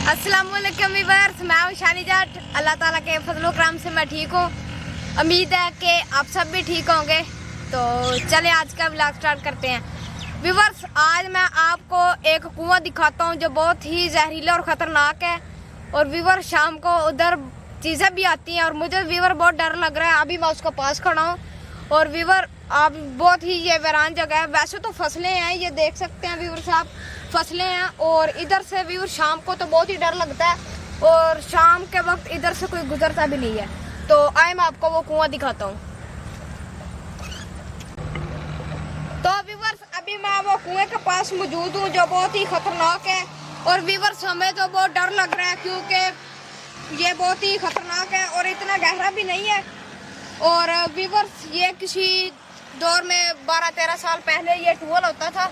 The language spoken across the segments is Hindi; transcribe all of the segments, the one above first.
अस्सलाम वालेकुम व्यूअर्स, मैं हूं शानी जाट। अल्लाह ताला के फजलो करम से मैं ठीक हूं। उम्मीद है कि आप सब भी ठीक होंगे। तो चले आज का व्लॉग स्टार्ट करते हैं। व्यूअर्स, आज मैं आपको एक कुआं दिखाता हूं जो बहुत ही जहरीला और ख़तरनाक है। और व्यूअर, शाम को उधर चीज़ें भी आती हैं और मुझे व्यूअर बहुत डर लग रहा है। अभी मैं उसके पास खड़ा हूँ और व्यूअर आप बहुत ही ये वीरान जगह है। वैसे तो फसलें हैं, ये देख सकते हैं व्यूअर साहब, फसलें हैं। और इधर से व्यूअर शाम को तो बहुत ही डर लगता है और शाम के वक्त इधर से कोई गुजरता भी नहीं है। तो आए मैं आपको वो कुआं दिखाता हूँ। तो व्यूअर्स, अभी मैं वो कुएं के पास मौजूद हूँ जो बहुत ही खतरनाक है। और व्यूअर्स, हमें तो बहुत डर लग रहा है क्योंकि ये बहुत ही खतरनाक है और इतना गहरा भी नहीं है। और व्यूअर्स, ये किसी दौर में 12-13 साल पहले ये ट्यूबवेल होता था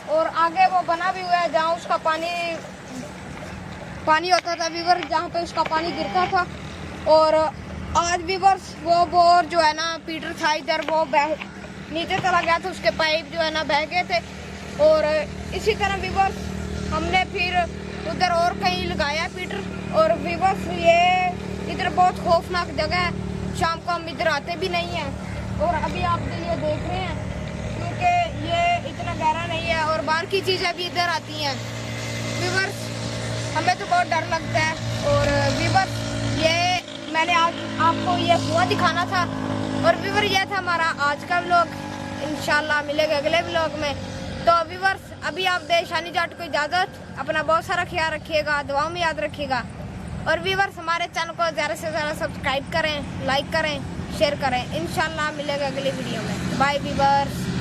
और आगे वो बना भी हुआ है जहाँ उसका पानी होता था व्यूअर, जहाँ पे उसका पानी गिरता था। और आज व्यूअर्स वो बोर जो है ना पीटर था इधर, वो नीचे चला गया था, उसके पाइप जो है ना बह गए थे। और इसी तरह व्यूअर्स हमने फिर उधर और कहीं लगाया पीटर। और व्यूअर्स, ये इधर बहुत खौफनाक जगह है, शाम को हम इधर आते भी नहीं हैं। और अभी आप ये देख रहे हैं क्योंकि ये इतना गहरा नहीं है और बाहर की चीज़ें भी इधर आती हैं। व्यूअर्स, हमें तो बहुत डर लगता है। और व्यूअर्स, ये मैंने आज आपको ये कुआं दिखाना था। और व्यूअर, ये था हमारा आज का व्लॉग। इंशाल्लाह मिलेगा अगले व्लॉग में। तो व्यूअर्स, अभी आप दे शानी जाट को इजाज़त। अपना बहुत सारा ख्याल रखिएगा, दुआओं में याद रखिएगा। और व्यूअर्स, हमारे चैनल को ज़्यादा से ज़्यादा सब्सक्राइब करें, लाइक करें, शेयर करें। इंशाल्लाह मिलेगा अगली वीडियो में। Bye viewers.